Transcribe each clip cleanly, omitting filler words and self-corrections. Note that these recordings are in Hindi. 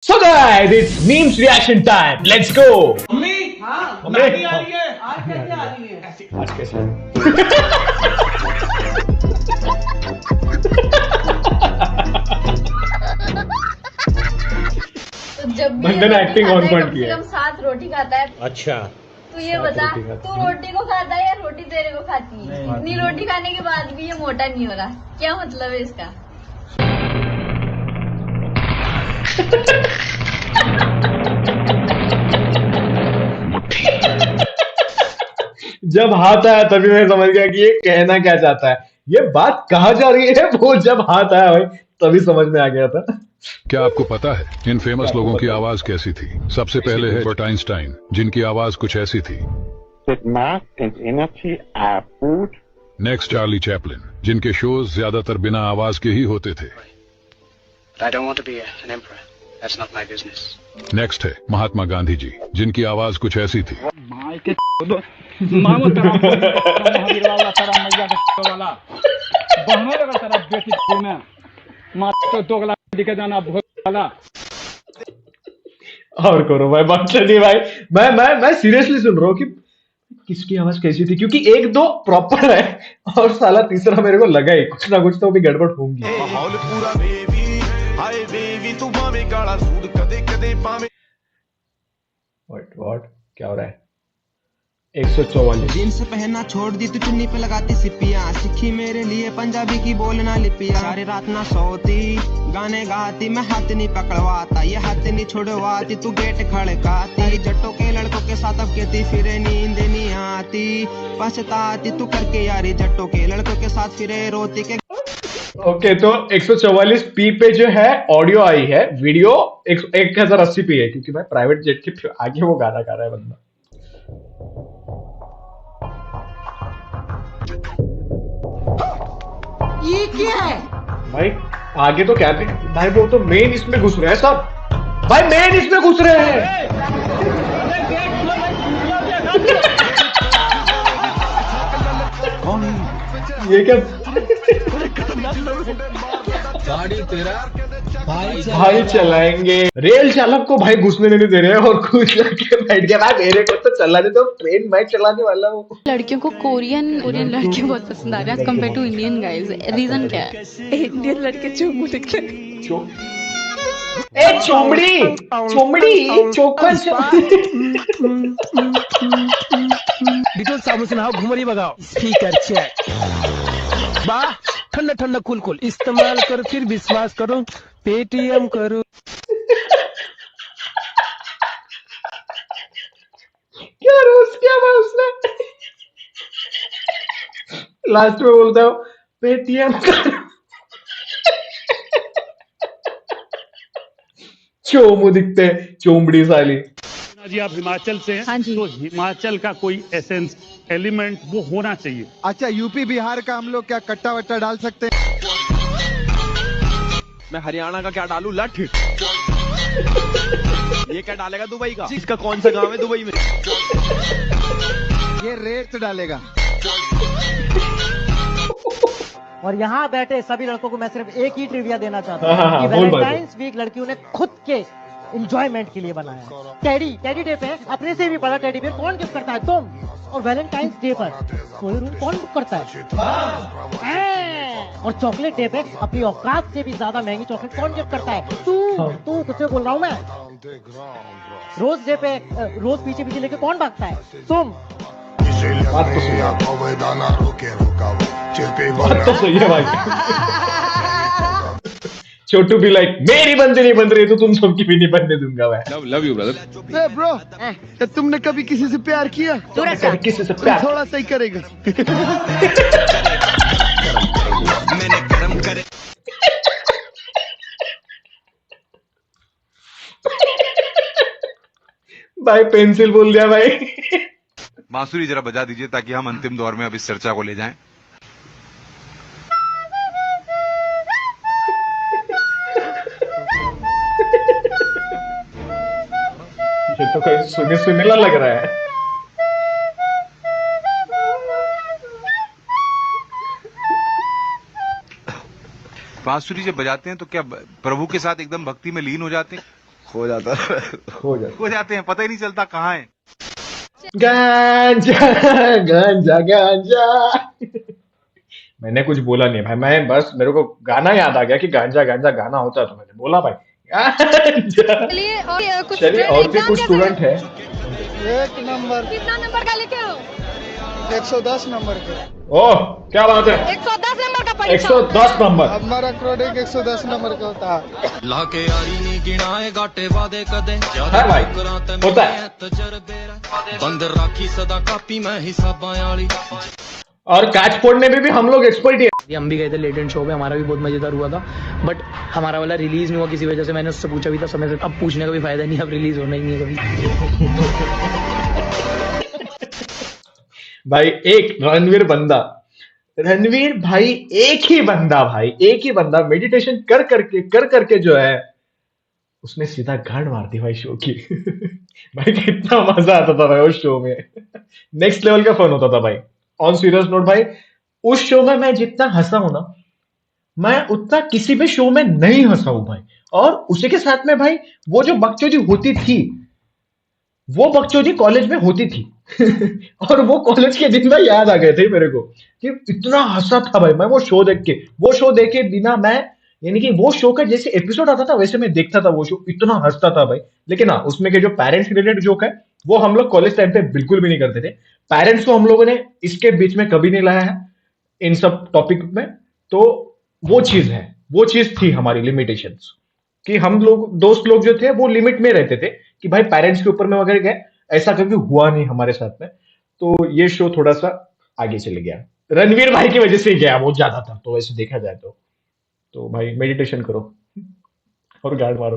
So guys, it's memes reaction time. Let's go. Mummy हाँ नानी आ रही है। आज कैसे आ रही है? आज कैसे? तो जब भी बंदे ने ये रोटी acting खाता on है, point कम की से है। कम 7 रोटी खाता है। अच्छा। तो ये 7 बता, रोटी खाता तू है। रोटी को खाता है या रोटी तेरे को खाती है? इतनी रोटी खाने के बाद भी ये मोटा नहीं हो रहा, क्या मतलब है इसका? जब हाथ आया तभी मैं समझ गया कि ये कहना क्या चाहता है। ये बात कहाँ जा रही है वो जब हाथ आया भाई तभी समझ में आ गया था। क्या आपको पता है इन फेमस लोगों की आवाज कैसी थी? सबसे पहले है एल्बर्ट आइंस्टाइन, जिनकी आवाज कुछ ऐसी थी। That mass and energy are food. Next Charlie Chaplin, जिनके शोज ज्यादातर बिना आवाज के ही होते थे। I don't want to be an emperor. That's not my business. Next है महात्मा गांधी जी, जिनकी आवाज कुछ ऐसी थी। मामो तेरा महावीर वाला तेरा मैया का वाला बहनों लगा तेरा बेटी में माँ तो दोगला दिखे जाना भोग वाला। और करो भाई, बात चलिए भाई। मैं सीरियसली सुन रहा हूँ कि किसकी आवाज कैसी थी, क्योंकि एक दो प्रॉपर है और साला तीसरा मेरे को लगा ही कुछ ना कुछ तो भी गड़बड़ होंगी। माहौल पूरा बेबी हाय बेबी तू भावे काला सूट कदे कदे पावे। व्हाट क्या हो रहा है? 144 जीन्स पहनना छोड़ दी तू चुन्नी पे लगाती सिपियां सीखी मेरे लिए पंजाबी की बोलना लिपियां सारी रात ना सोती गाने गाती मैं हाथ नहीं पकड़वाता ये हाथ नहीं छोड़वाती तू गेट खड़काती जट्टों के लड़कों के साथ अब कहती फिरे नींद नहीं आती पछताती तू करके यारी जट्टों के लड़कों के साथ फिरे रोती के। ओके तो 144p पे जो है ऑडियो आई है, वीडियो 1080p है, क्योंकि मैं प्राइवेट जेट के आगे वो गाना गा रहा है बंदा। ये क्या है? भाई आगे तो क्या थे भाई, वो तो मेन इसमें घुस रहे हैं सब भाई, मेन इसमें घुस रहे हैं। ये क्या गाड़ी तेरा भाई चलाएंगे, रेल चालक को भाई घुसने नहीं दे रहे हैं और खुद जाके बैठ गया। भाई मेरे को तो चला दे, तो ट्रेन मैं चलाने वाला हूँ। लड़कियों को कोरियन लड़के बहुत पसंद आ रहे हैं compare to Indian guys. Reason क्या है? इंडियन लड़के चुम्बू दिखते हैं। ए चोमड़ी चोमड़ी चोखन डिटोल साबुन से नहाओ घुमरी भगाओ स्पीकर चेक वाह ठंडा ठंडा कुल कुल इस्तेमाल करो फिर विश्वास करो पेटीएम करो। क्या रोज किया भाई उसने। लास्ट में बोलता हूँ पेटीएम करो। चोमू दिखते हैं, चोमड़ी साली। जी आप हिमाचल से हैं, हाँ जी। तो हिमाचल का कोई एसेंस एलिमेंट वो होना चाहिए। अच्छा यूपी बिहार का हम लोग क्या कट्टा वट्टा डाल सकते हैं? मैं हरियाणा का क्या डालूं लठ। ये क्या डालेगा दुबई का? इसका कौन सा गांव है दुबई में? ये रेत डालेगा। और यहाँ बैठे सभी लड़कों को मैं सिर्फ एक ही ट्रिविया देना चाहता हाँ, हाँ, हूँ कि बोल भाई, वैलेंटाइंस वीक लड़कियों ने खुद के एंजॉयमेंट के लिए बनाया। टेडी डे पे अपने से भी बड़ा टेडी बियर कौन गिफ्ट करता है? तुम। और वैलेंटाइंस डे पर सोए रूम कौन बुक करता है? और चॉकलेट डे पे अपनी औकात से भी ज्यादा महंगी चॉकलेट कौन गिफ्ट करता है? तू तुझसे बोल रहा हूँ मैं। रोज डे पे रोज पीछे पीछे लेके कौन भागता है? तुम। बात तो सही है, बात तो सही है भाई। छोटू भी लाइक मेरी बंदी नहीं बन रही तो तुम सबकी भी नहीं बनने दूंगा मैं। Love you brother. ब्रो तुमने कभी किसी से प्यार किया? कभी किसी से प्यार थोड़ा सा ही करेगा। भाई पेंसिल बोल दिया भाई। बांसुरी जरा बजा दीजिए ताकि हम अंतिम दौर में अब इस चर्चा को ले जाएं। ये तो कोई सुने सुनेला लग रहा है। बांसुरी जब बजाते हैं तो क्या प्रभु के साथ एकदम भक्ति में लीन हो जाते हैं? हो जाता हो जाते हैं, पता ही नहीं चलता कहाँ है। गांजा गांजा गांजा। मैंने कुछ बोला नहीं भाई, मैं बस मेरे को गाना याद आ गया कि गांजा गांजा गाना होता है, तो मैंने बोला भाई गांजा। चलिए और कुछ चलिए और भी कुछ स्टूडेंट है। 1 नंबर कितना नंबर का लेके आओ? 110 नंबर के। ओह क्या बात है, 110 नंबर का परीक्षा 110 नंबर। हमारा क्रोडिक 110 नंबर का होता है। लाके यारी नी गिनाए घाटे वादे कदे है भाई, होता है। बंद राखी सदा कापी मैं हिसाबां वाली। और काच फोड़ने में भी हम लोग एक्सपर्ट ही है। हम भी गए थे लेटेंट शो पे, हमारा भी बहुत मजेदार हुआ था, बट हमारा वाला रिलीज नहीं हुआ किसी वजह से। मैंने उससे पूछा भी था समय से, अब पूछने का भी फायदा नहीं, अब रिलीज होना ही नहीं है कभी। भाई एक रणवीर बंदा, रणवीर भाई एक ही बंदा, भाई एक ही बंदा मेडिटेशन कर करके जो है उसने सीधा गांड मार दी भाई शो की। भाई कितना मजा आता था भाई उस शो में, नेक्स्ट लेवल का फन होता था भाई। ऑन सीरियस नोट भाई, उस शो में मैं जितना हंसा हूं ना, मैं उतना किसी भी शो में नहीं हंसा हूं भाई। और उसी के साथ में भाई वो जो बकचोदी होती थी, वो बकचोदी कॉलेज में होती थी। और वो कॉलेज के दिन में याद आ गए थे मेरे को कि इतना हंसा था भाई मैं वो शो देखे बिना मैं, यानी कि वो शो का जैसे एपिसोड आता था वैसे मैं देखता था वो शो, इतना हंसता था भाई। लेकिन हाँ, उसमें के जो पेरेंट्स रिलेटेड जोक है वो हम लोग कॉलेज टाइम पे बिल्कुल भी नहीं करते थे। पेरेंट्स को हम लोगों ने इसके बीच में कभी नहीं लाया है इन सब टॉपिक में। तो वो चीज थी हमारी लिमिटेशंस, कि हम लोग दोस्त लोग जो थे वो लिमिट में रहते थे कि भाई पेरेंट्स के ऊपर में वगैरह गए, ऐसा कभी हुआ नहीं हमारे साथ में। तो ये शो थोड़ा सा आगे चले गया, रणवीर भाई की वजह से गया वो ज्यादा था। तो वैसे देखा जाए तो भाई मेडिटेशन करो और गार्ड मारो।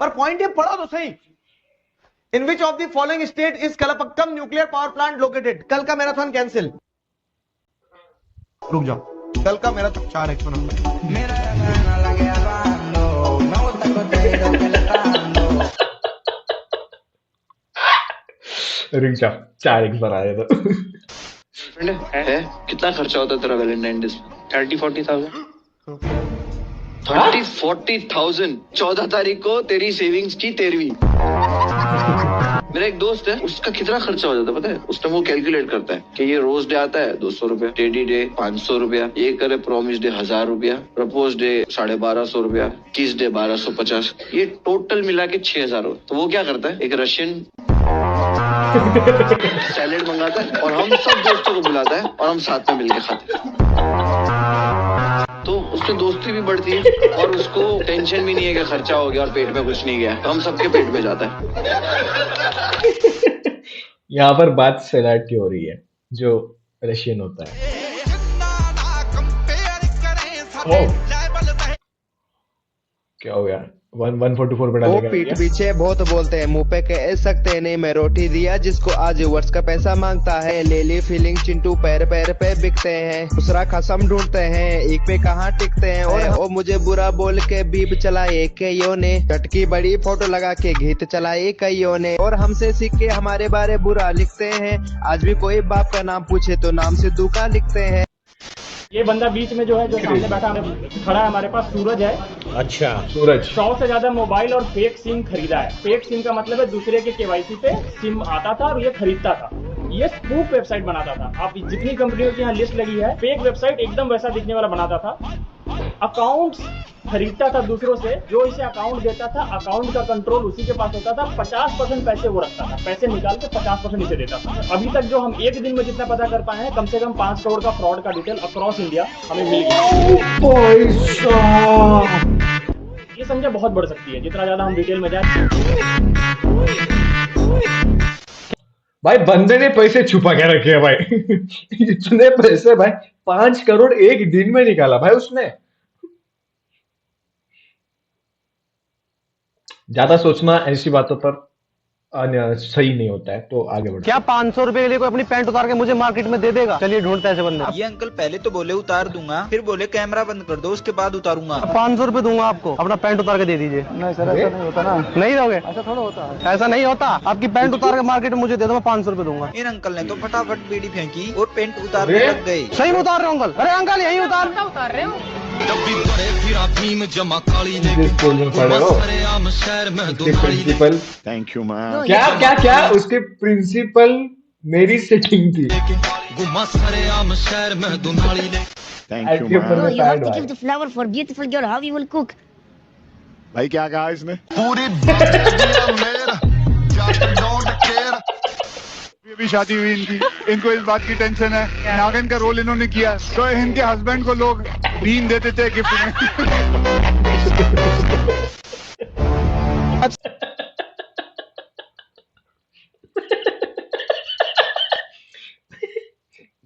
पर पॉइंट ये पढ़ा तो सही, in which of the following state is Kalpakkam nuclear power plant located. कल का मैराथन कैंसिल, रुक जाओ, कल का मैराथन 4x रिंग 4x पर आया था। है कितना खर्चा होता तेरा वैलेंटाइन डे 30-40,000 30-40,000 14 तारीख को तेरी सेविंग्स की 13वीं। मेरा एक दोस्त है, उसका कितना खर्चा हो जाता है पता है? उस टाइम वो कैलकुलेट करता है कि ये रोज डे आता है 200 रुपया, टेडी डे 500 रुपया, ये करे प्रॉमिस डे 1000 रुपया, प्रपोज डे 1250 रुपया, किस डे 1250, ये टोटल मिला के 6000 हो। तो वो क्या करता है, एक रशियन सैलेड मंगाता है और हम सब दोस्तों को बुलाता है और हम साथ में मिलकर खाते हैं। तो उससे दोस्ती भी बढ़ती है और उसको टेंशन भी नहीं है कि खर्चा हो गया और पेट में कुछ नहीं गया, तो हम सबके पेट में जाता है। यहाँ पर बात सैलाड की हो रही है, जो रशियन होता है। क्या हो गया, 144 पे वो डालेगा। पीठ पीछे बहुत बोलते हैं, मुंह पे कह सकते नहीं। मैं रोटी दिया जिसको आज वर्ष का पैसा मांगता है। ले ली फीलिंग चिंटू पैर पैर पे बिकते हैं। दूसरा खसम ढूंढते हैं, एक पे कहाँ टिकते हैं। और वो मुझे बुरा बोल के बीब चलाए कईयों ने, चटकी बड़ी फोटो लगा के गीत चलाए कईयों ने। और हमसे सीख के हमारे बारे बुरा लिखते हैं। आज भी कोई बाप का नाम पूछे तो नाम से दुका लिखते हैं। ये बंदा बीच में जो है, जो सामने बैठा खड़ा है हमारे पास, सूरज है। अच्छा, सूरज 100 से ज्यादा मोबाइल और फेक सिम खरीदा है। फेक सिम का मतलब है दूसरे के केवाईसी पे सिम आता था और ये खरीदता था। ये स्पूफ वेबसाइट बनाता था। आप जितनी कंपनियों की यहाँ लिस्ट लगी है, फेक वेबसाइट एकदम वैसा दिखने वाला बनाता था। अकाउंट्स खरीदता था दूसरों से, जो इसे अकाउंट देता था अकाउंट का कंट्रोल उसी के पास होता था। 50% पैसे वो रखता था, पैसे निकाल के 50% इसे देता था। अभी तक जो हम एक दिन में जितना पता कर पाए हैं, कम से कम 5 करोड़ का फ्रॉड का डिटेल अक्रॉस इंडिया हमें मिल गया। ये संख्या बहुत बढ़ सकती है जितना ज्यादा हम डिटेल में जाए। भाई बंदे ने पैसे छुपा के रखे हैं भाई। इतने पैसे भाई 5 करोड़ एक दिन में निकाला भाई उसने। ज्यादा सोचना ऐसी बातों पर सही नहीं होता है, तो आगे बढ़ो। क्या 500 रुपए के लिए कोई अपनी पैंट उतार के मुझे मार्केट में दे देगा? चलिए ढूंढते हैं ऐसे बंदे। ये अंकल पहले तो बोले उतार दूंगा, फिर बोले कैमरा बंद कर दो, उसके बाद उतारूंगा। 500 रुपए दूंगा आपको, अपना पैंट उतार के दे दीजिए। नहीं सर, ऐसा नहीं होता ना। नहीं दोगे? ऐसा थोड़ा होता है, ऐसा नहीं होता। आपकी पैंट उतार के मार्केट में मुझे दे दो, मैं 500 रुपए दूंगा। इन अंकल ने तो फटाफट बीड़ी फेंकी और पेंट उतारने लग गए। सही में उतार रहे हो अंकल? अरे अंकल यही उतार रहे हो। जिस स्कूल में पढ़े हो उसके प्रिंसिपल थैंक यू मैम क्या क्या क्या उसके प्रिंसिपल मेरी सेटिंग थी थैंक यू के ऊपर मैम में You have pad to give भाई the flower for beautiful girl. How you will cook? भाई क्या कहा इसने अभी शादी हुई इनकी, इनको इस बात की टेंशन है नागिन का रोल इन्होंने किया तो इनके हस्बैंड को लोग बीन देते थे गिफ्ट में।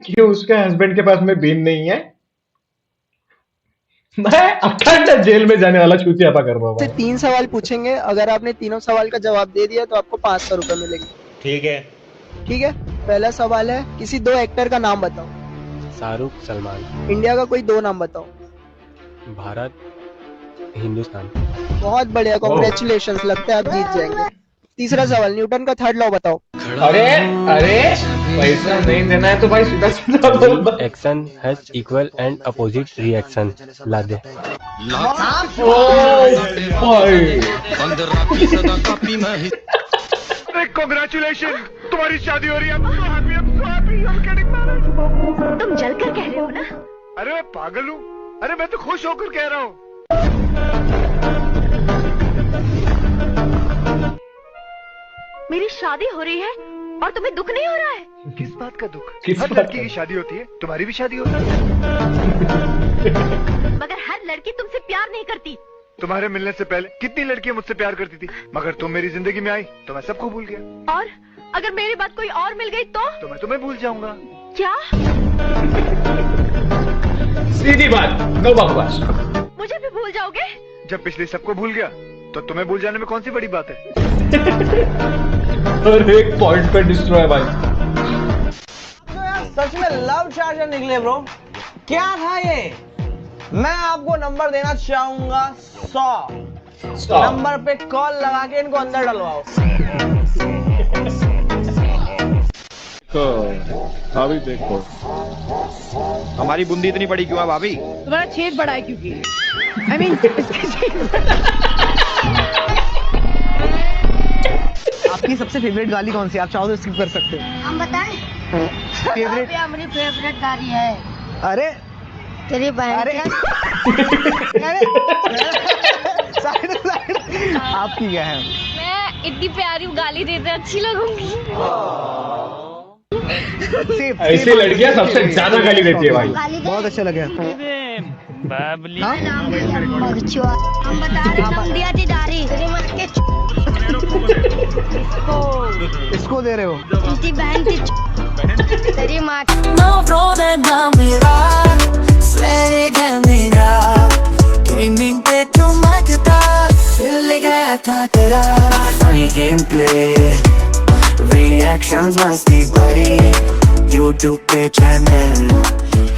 क्यों उसके हस्बैंड के पास में बीन नहीं है? मैं अखंड जेल में जाने वाला चूतियापा कर रहा हूँ भाई। 3 सवाल पूछेंगे, अगर आपने तीनों सवाल का जवाब दे दिया तो आपको 500 रुपए मिलेंगे। ठीक है। ठीक है, पहला सवाल है किसी 2 एक्टर का नाम बताओ। शाहरुख, सलमान। इंडिया का कोई 2 नाम बताओ। भारत, हिंदुस्तान। बहुत बढ़िया, कॉन्ग्रेचुलेशंस, लगता है आप जीत जाएंगे। तीसरा सवाल, न्यूटन का 3rd लॉ बताओ। अरे अरे पैसा नहीं देना है तो भाई सीधा सीधा बोल। Action has equal and opposite reaction. ला दे। कांग्रेचुलेशन, तुम्हारी शादी हो रही है। तुम जलकर कह रहे हो ना? अरे मैं पागल हूँ, अरे मैं तो खुश होकर कह रहा हूँ। मेरी शादी हो रही है और तुम्हें दुख नहीं हो रहा है? किस बात का दुख? किस हर बात लड़की का? की शादी होती है, तुम्हारी भी शादी होती है। मगर हर लड़की तुमसे प्यार नहीं करती। तुम्हारे मिलने से पहले कितनी लड़कियां मुझसे प्यार करती थी, मगर तुम मेरी जिंदगी में आई तो मैं सबको भूल गया। और अगर मेरी बात कोई और मिल गई तो मैं तुम्हें भूल जाऊंगा। क्या? सीधी बात, नो बकवास। मुझे भी भूल जाओगे? जब पिछले सबको भूल गया तो तुम्हें भूल जाने में कौन सी बड़ी बात है। हर एक पॉइंट पे डिस्ट्रॉय भाई। तो यार सच में लव चार्जर निकले ब्रो, क्या था ये? मैं आपको नंबर देना चाहूंगा 100 नंबर पे कॉल लगा के इनको अंदर डलवाओ। तो अभी देखो हमारी बूंदी इतनी बड़ी क्यों है भाभी? तुम्हारा छेद बड़ा है क्योंकि I mean, आपकी सबसे फेवरेट गाली कौन सी? आप चाहो तो स्किप कर सकते हो। हम बताएं? फेवरेट? हमारी फेवरेट गाड़ी है। अरे तेरी बहन। अरे आपकी क्या है? मैं इतनी प्यारी गाली देते अच्छी लगूंगी। ऐसी लड़कियां सबसे ज्यादा गाली देती है भाई। बहुत अच्छा लगा। बाबली। हम बता रहे हैं, हम दिया थी दारी। इसको दे रहे हो? इनकी बहन थी तेरी माँ। Reactions must be body YouTube पे चैनल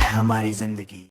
हमारी जिंदगी।